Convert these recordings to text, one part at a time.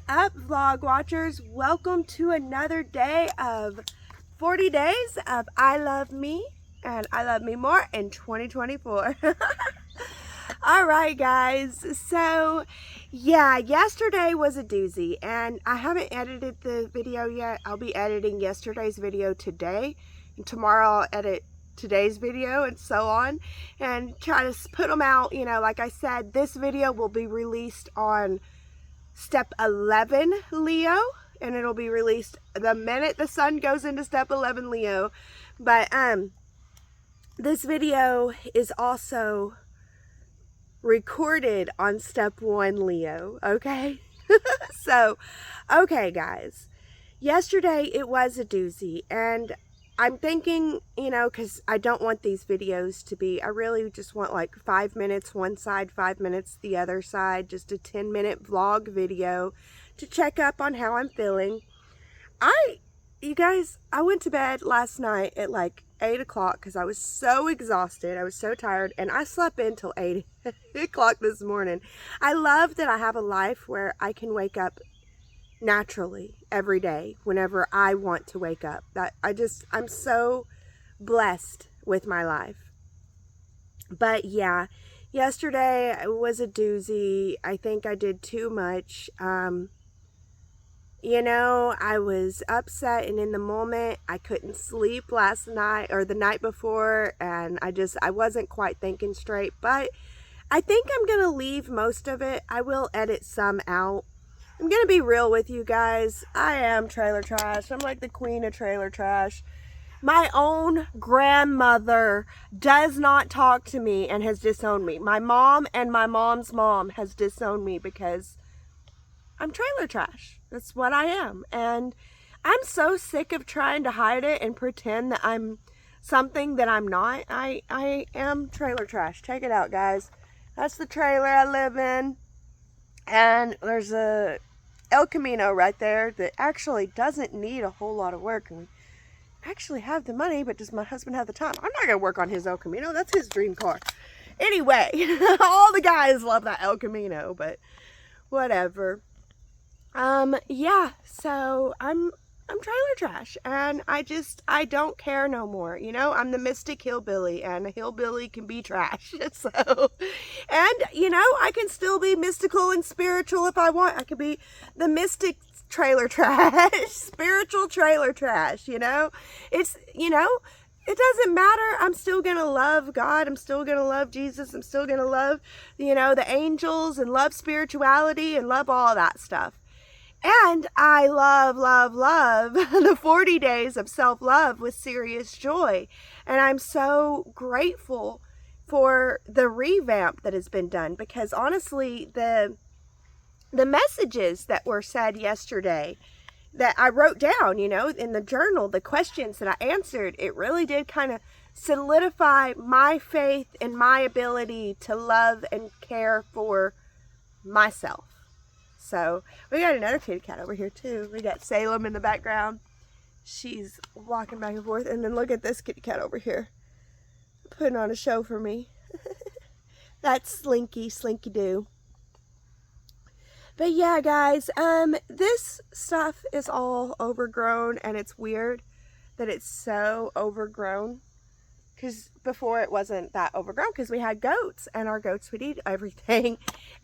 up, vlog watchers? Welcome to another day of 40 days of I Love Me and I Love Me More in 2024. Alright guys, so yeah, yesterday was a doozy and I haven't edited the video yet. I'll be editing yesterday's video today, and tomorrow I'll edit today's video and so on, and try to put them out. You know, like I said, this video will be released on step 11 Leo, and it'll be released the minute the sun goes into step 11 Leo. But this video is also recorded on step 1 Leo, okay? So, okay guys, yesterday it was a doozy, and I'm thinking, you know, because I don't want these videos to be, I really just want like 5 minutes one side, 5 minutes the other side, just a 10-minute vlog video to check up on how I'm feeling. You guys, I went to bed last night at like 8 o'clock because I was so exhausted. I was so tired, and I slept until 8 o'clock this morning. I love that I have a life where I can wake up naturally every day whenever I want to wake up. I'm so blessed with my life. But yeah, yesterday was a doozy. I think I did too much. You know, I was upset, and in the moment I couldn't sleep last night or the night before, and I wasn't quite thinking straight. But I think I'm gonna leave most of it. I will edit some out. I'm gonna be real with you guys. I am trailer trash. I'm like the queen of trailer trash. My own grandmother does not talk to me and has disowned me. My mom and my mom's mom has disowned me because I'm trailer trash. That's what I am. And I'm so sick of trying to hide it and pretend that I'm something that I'm not. I am trailer trash. Check it out, guys. That's the trailer I live in. And there's a El Camino right there that actually doesn't need a whole lot of work. And we actually have the money, but does my husband have the time? I'm not going to work on his El Camino. That's his dream car. Anyway, all the guys love that El Camino, but whatever. Yeah, so I'm trailer trash, and I don't care no more. You know, I'm the mystic hillbilly, and a hillbilly can be trash. So, and you know, I can still be mystical and spiritual if I want. I could be the mystic trailer trash, spiritual trailer trash, you know? It's, you know, it doesn't matter. I'm still gonna love God. I'm still gonna love Jesus. I'm still gonna love, you know, the angels, and love spirituality, and love all that stuff. And I love the 40 days of self-love with Sirius Joy. And I'm so grateful for the revamp that has been done, because honestly, the messages that were said yesterday that I wrote down, you know, in the journal, the questions that I answered, it really did kind of solidify my faith and my ability to love and care for myself. So, we got another kitty cat over here too. We got Salem in the background. She's walking back and forth. And then look at this kitty cat over here, putting on a show for me. That's Slinky Doo. But yeah, guys, this stuff is all overgrown, and it's weird that it's so overgrown. Because before it wasn't that overgrown, because we had goats, and our goats would eat everything.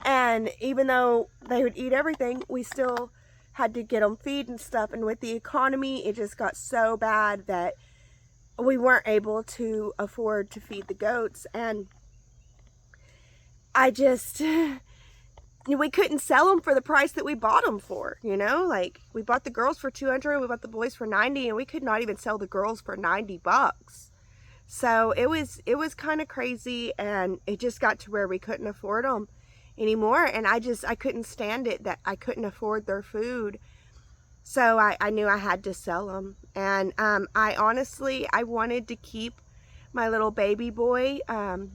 And even though they would eat everything, we still had to get them feed and stuff. And with the economy, it just got so bad that we weren't able to afford to feed the goats. And we couldn't sell them for the price that we bought them for, you know? Like, we bought the girls for $200, we bought the boys for $90, and we could not even sell the girls for $90. So it was kind of crazy, and it just got to where we couldn't afford them anymore. And I couldn't stand it that I couldn't afford their food. So I knew I had to sell them. And I wanted to keep my little baby boy,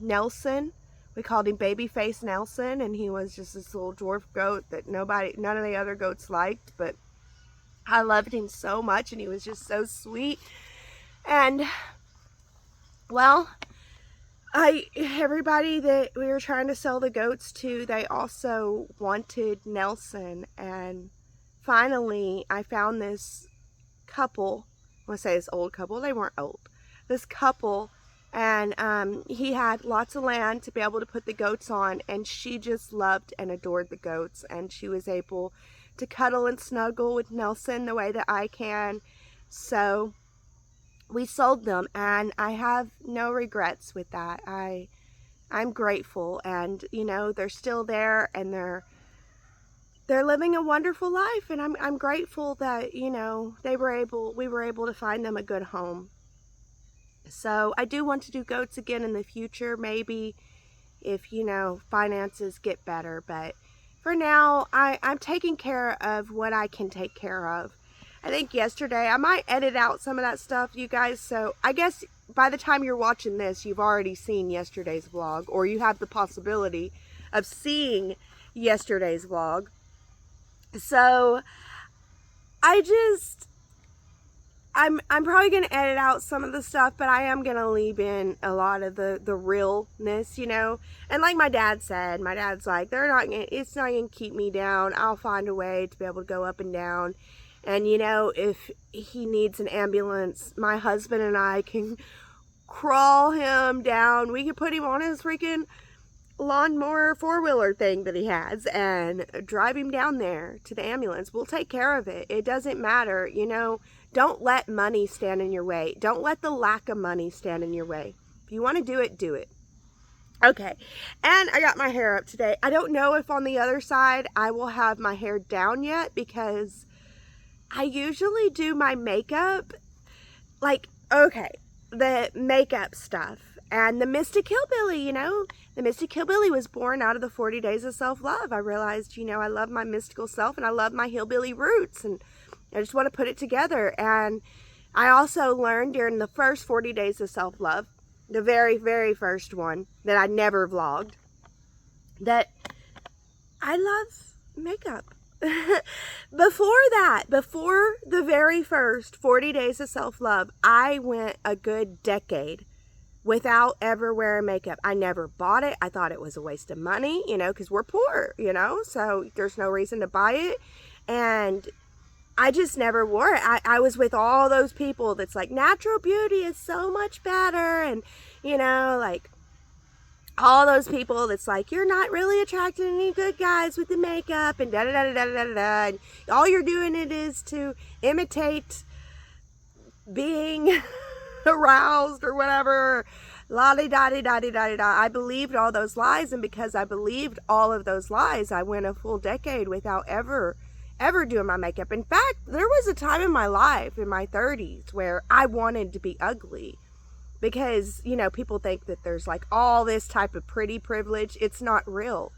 Nelson. We called him Babyface Nelson, and he was just this little dwarf goat that none of the other goats liked, but I loved him so much, and he was just so sweet. And well, everybody that we were trying to sell the goats to, they also wanted Nelson, and finally I found this couple. I want to say this old couple. They weren't old. This couple, and he had lots of land to be able to put the goats on, and she just loved and adored the goats, and she was able to cuddle and snuggle with Nelson the way that I can. So we sold them, and I have no regrets with that. I'm grateful, and you know, they're still there, and they're living a wonderful life, and I'm grateful that, you know, we were able to find them a good home. So I do want to do goats again in the future, maybe if, you know, finances get better, but for now I'm taking care of what I can take care of. I think yesterday I might edit out some of that stuff, you guys, so I guess by the time you're watching this, you've already seen yesterday's vlog, or you have the possibility of seeing yesterday's vlog. So I'm probably going to edit out some of the stuff, but I am going to leave in a lot of the realness, you know. And like my dad said, my dad's like, it's not going to keep me down. I'll find a way to be able to go up and down. And, you know, if he needs an ambulance, my husband and I can crawl him down. We can put him on his freaking lawnmower 4-wheeler thing that he has and drive him down there to the ambulance. We'll take care of it. It doesn't matter, you know. Don't let money stand in your way. Don't let the lack of money stand in your way. If you want to do it, do it. Okay, and I got my hair up today. I don't know if on the other side I will have my hair down yet, because I usually do my makeup, like, okay, the makeup stuff. And the Mystic Hillbillie, you know, the Mystic Hillbillie was born out of the 40 Days of Self-Love. I realized, you know, I love my mystical self, and I love my hillbilly roots, and I just want to put it together. And I also learned during the first 40 Days of Self-Love, the very, very first one that I never vlogged, that I love makeup. Before the very first 40 Days of Self-Love, I went a good decade without ever wearing makeup. I never bought it. I thought it was a waste of money, you know, because we're poor, you know, so there's no reason to buy it. And I just never wore it. I was with all those people that's like, natural beauty is so much better. And, you know, like all those people that's like, you're not really attracting any good guys with the makeup and da-da-da-da-da-da-da. And all you're doing it is to imitate being aroused or whatever, la-di-da-di-da-di-da-di-da. I believed all those lies, and because I believed all of those lies, I went a full decade without ever doing my makeup. In fact, there was a time in my life, in my 30s, where I wanted to be ugly, because, you know, people think that there's like all this type of pretty privilege. It's not real.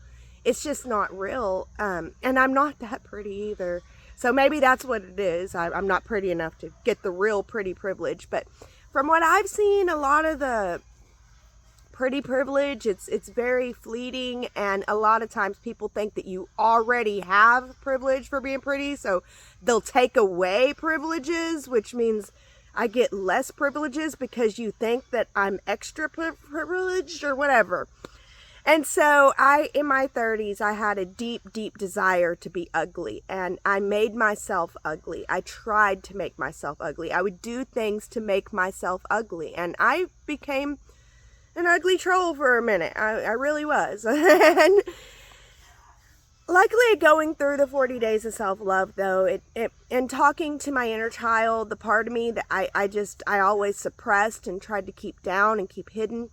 It's just not real. And I'm not that pretty either. So maybe that's what it is. I'm not pretty enough to get the real pretty privilege, but from what I've seen, a lot of the pretty privilege, it's very fleeting, and a lot of times people think that you already have privilege for being pretty, so they'll take away privileges, which means I get less privileges because you think that I'm extra privileged or whatever. And so in my 30s, I had a deep, deep desire to be ugly, and I made myself ugly. I tried to make myself ugly. I would do things to make myself ugly, and I became an ugly troll for a minute. I really was. And luckily, going through the 40 Days of Self-Love, though, and talking to my inner child, the part of me that I always suppressed and tried to keep down and keep hidden,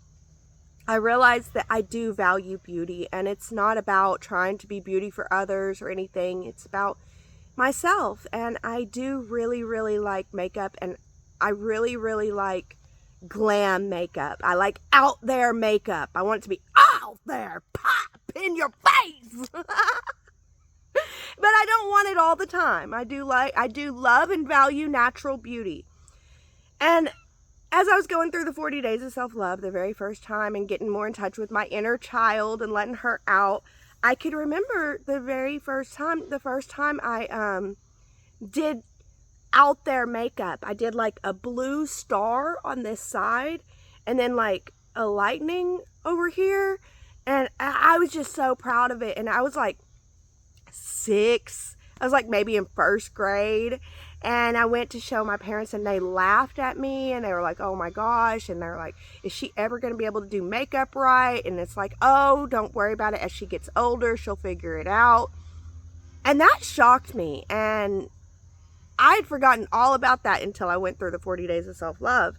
I realized that I do value beauty, and it's not about trying to be beauty for others or anything. It's about myself, and I do really, really like makeup, and I really, really like glam makeup. I like out there makeup. I want it to be out there, pop in your face. But I don't want it all the time. I do love and value natural beauty. And as I was going through the 40 Days of Self-Love the very first time, and getting more in touch with my inner child and letting her out, I could remember the first time I did out there makeup. I did like a blue star on this side, and then like a lightning over here, and I was just so proud of it. And I was like 6. I was like maybe in first grade, and I went to show my parents and they laughed at me and they were like, oh my gosh, and they're like, is she ever going to be able to do makeup right? And it's like, oh, don't worry about it. As she gets older, she'll figure it out. And that shocked me, and I had forgotten all about that until I went through the 40 days of self-love.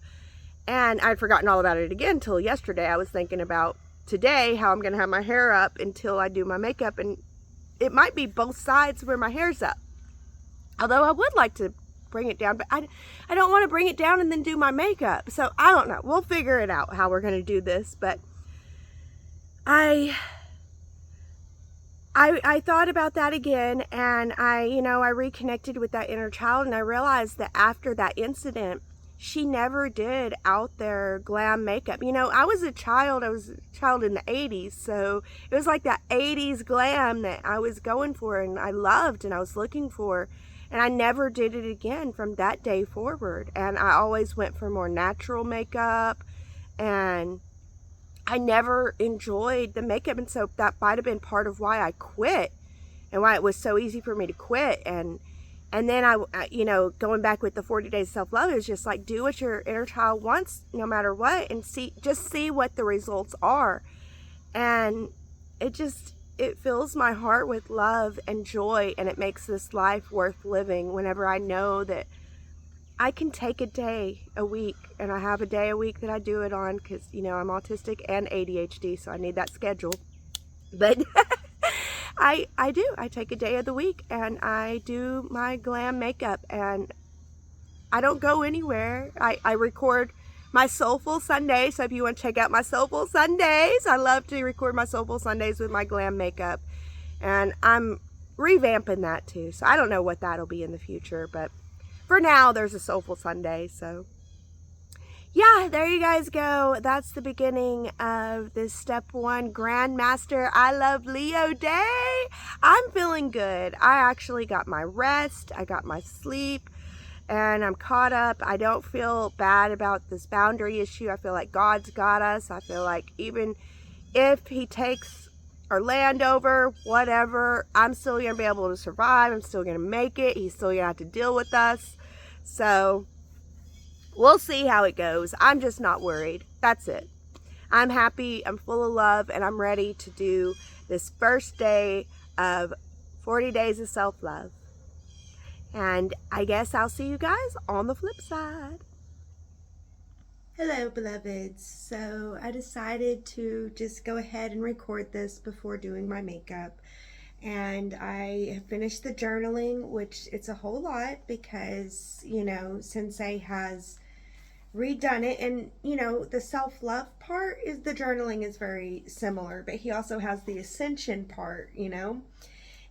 And I'd forgotten all about it again until yesterday. I was thinking about today how I'm going to have my hair up until I do my makeup, and it might be both sides where my hair's up. Although I would like to bring it down, but I don't want to bring it down and then do my makeup. So I don't know. We'll figure it out how we're going to do this. But I thought about that again, and I reconnected with that inner child, and I realized that after that incident, she never did out there glam makeup. I was a child in the 80s, so it was like that 80s glam that I was going for and I loved and I was looking for. And I never did it again from that day forward. And I always went for more natural makeup, and I never enjoyed the makeup. And so that might have been part of why I quit and why it was so easy for me to quit. And then I going back with the 40 days of self-love, is just like, do what your inner child wants no matter what, and see what the results are. And it fills my heart with love and joy, and it makes this life worth living whenever I know that I can take a day a week, and I have a day a week that I do it on, because I'm autistic and ADHD, so I need that schedule. But I take a day of the week and I do my glam makeup, and I don't go anywhere. I record my Soulful Sundays, so if you want to check out my Soulful Sundays, I love to record my Soulful Sundays with my glam makeup, and I'm revamping that too, so I don't know what that'll be in the future, but for now there's a Soulful Sunday. So yeah, there you guys go. That's the beginning of this step 1 Grandmaster I Love Leo day. I'm feeling good. I actually got my rest, I got my sleep, and I'm caught up. I don't feel bad about this boundary issue. I feel like God's got us. I feel like even if he takes our land over, whatever, I'm still going to be able to survive. I'm still going to make it. He's still going to have to deal with us. So we'll see how it goes. I'm just not worried. That's it. I'm happy. I'm full of love, and I'm ready to do this first day of 40 days of self-love. And I guess I'll see you guys on the flip side. Hello, beloveds. So I decided to just go ahead and record this before doing my makeup. And I have finished the journaling, which it's a whole lot because, Sensei has redone it. And, the self-love part is, the journaling is very similar, but he also has the ascension part,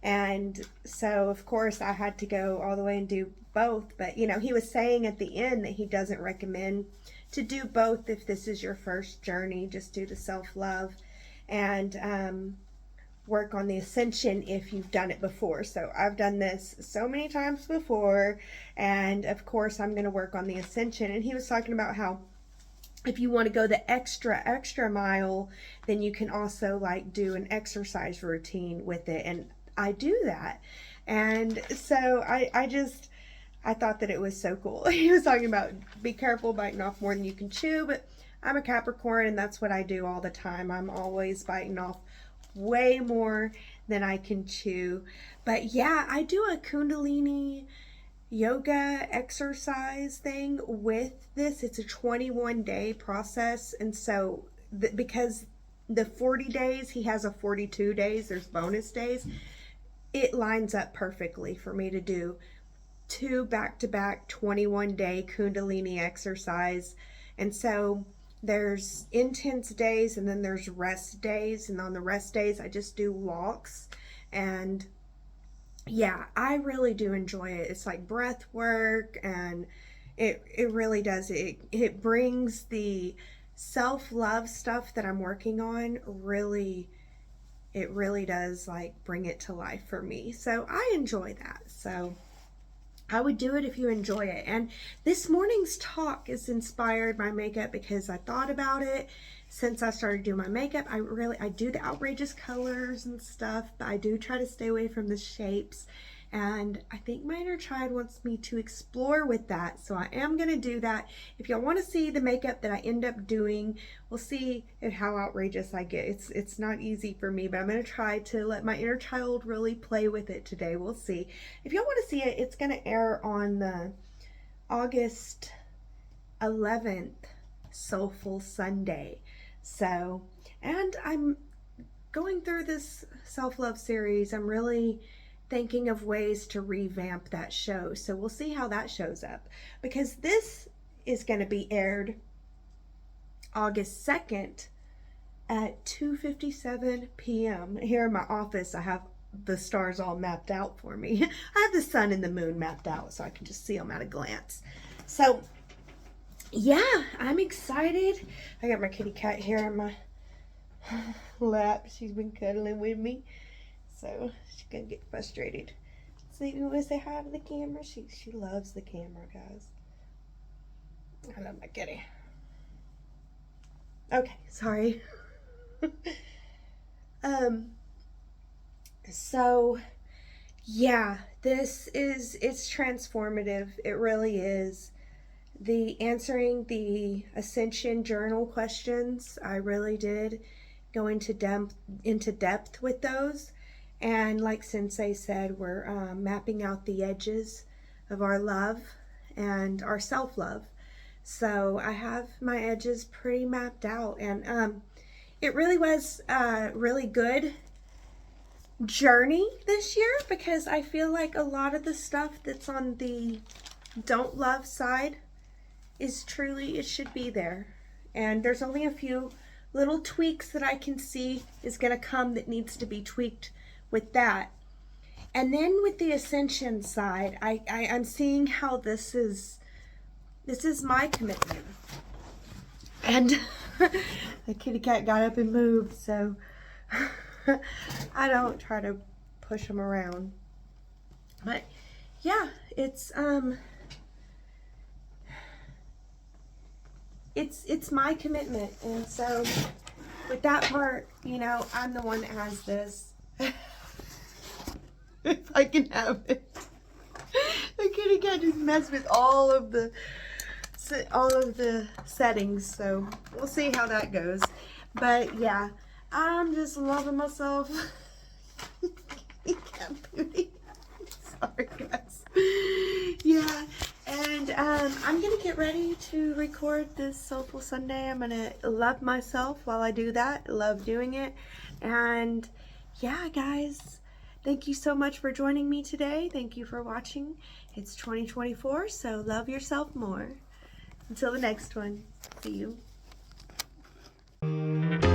And so, of course, I had to go all the way and do both. But, he was saying at the end that he doesn't recommend to do both if this is your first journey. Just do the self-love and work on the ascension if you've done it before. So I've done this so many times before. And, of course, I'm going to work on the ascension. And he was talking about how if you want to go the extra mile, then you can also do an exercise routine with it. And I do that. And so I thought that it was so cool. He was talking about be careful biting off more than you can chew, but I'm a Capricorn, and that's what I do all the time. I'm always biting off way more than I can chew. But yeah, I do a Kundalini yoga exercise thing with this. It's a 21-day process, and so because the 40 days, he has a 42 days, there's bonus days, it lines up perfectly for me to do 2 back-to-back 21-day Kundalini exercise. And so there's intense days and then there's rest days, and on the rest days I just do walks. And yeah, I really do enjoy it. It's like breath work, and it really does. It brings the self-love stuff that I'm working on, it really does bring it to life for me. So I enjoy that. So I would do it if you enjoy it. And this morning's talk is inspired by makeup because I thought about it since I started doing my makeup. I do the outrageous colors and stuff, but I do try to stay away from the shapes. and I think my inner child wants me to explore with that, so I am going to do that. If y'all want to see the makeup that I end up doing, we'll see how outrageous I get. It's not easy for me, but I'm going to try to let my inner child really play with it today. We'll see. If y'all want to see it, it's going to air on the August 11th, Soulful Sunday. So, and I'm going through this self-love series. I'm really thinking of ways to revamp that show. So we'll see how that shows up, because this is going to be aired August 2nd at 2:57 p.m. Here in my office, I have the stars all mapped out for me. I have the sun and the moon mapped out so I can just see them at a glance. So yeah, I'm excited. I got my kitty cat here in my lap. She's been cuddling with me, so she's gonna get frustrated. So you want to say hi to the camera? She loves the camera, guys. I love my kitty. Okay, sorry. So yeah, it's transformative. It really is. The answering the Ascension Journal questions, I really did go into depth with those. And like Sensei said, we're mapping out the edges of our love and our self-love. So I have my edges pretty mapped out, and it really was a really good journey this year, because I feel like a lot of the stuff that's on the don't love side is truly, it should be there. And there's only a few little tweaks that I can see is going to come that needs to be tweaked with that. And then with the Ascension side, I'm seeing how this is my commitment. And the kitty cat got up and moved, so I don't try to push him around. But yeah, it's my commitment. And so with that part, you know, I'm the one that has this. If I can have it. The kitty cat just messed with all of the settings, so we'll see how that goes. But yeah, I'm just loving myself. Cat booty. Sorry, guys. Yeah, and I'm gonna get ready to record this Soulful Sunday. I'm gonna love myself while I do that. Love doing it. And yeah, guys, thank you so much for joining me today. Thank you for watching. It's 2024, so love yourself more. Until the next one, see you.